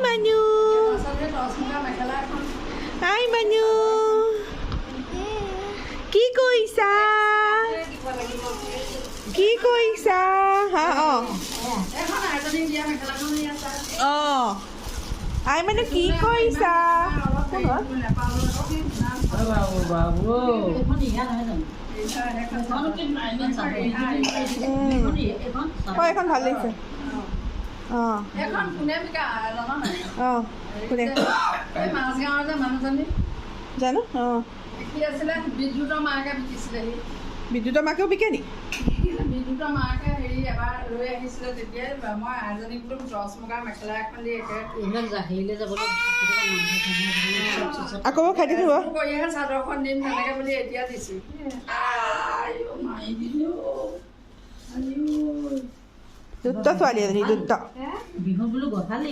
Manu. Hi, Manu. কি কৰিছা? কি কৰিছা? হা আই মানে কি কৰিছা? এখন ভাল লাগিছে। জানো বিদ্যুতৰ মাকেও বিকে নি? বিদ্যুতৰ মাকে হেৰি এবাৰ লৈ আহিছিলে তেতিয়াই মই আইজনীক বোলো টচ মুগাৰ মেখেলা এখন দি হেৰিলৈ যাবলৈ আকৌ খাই দিব কৰিহে চাদৰখন দিম তেনেকৈ বুলি এতিয়া দিছোঁ। দুটা ছোৱালী এজনী দুটা বিহু বোলো গঢ়ালি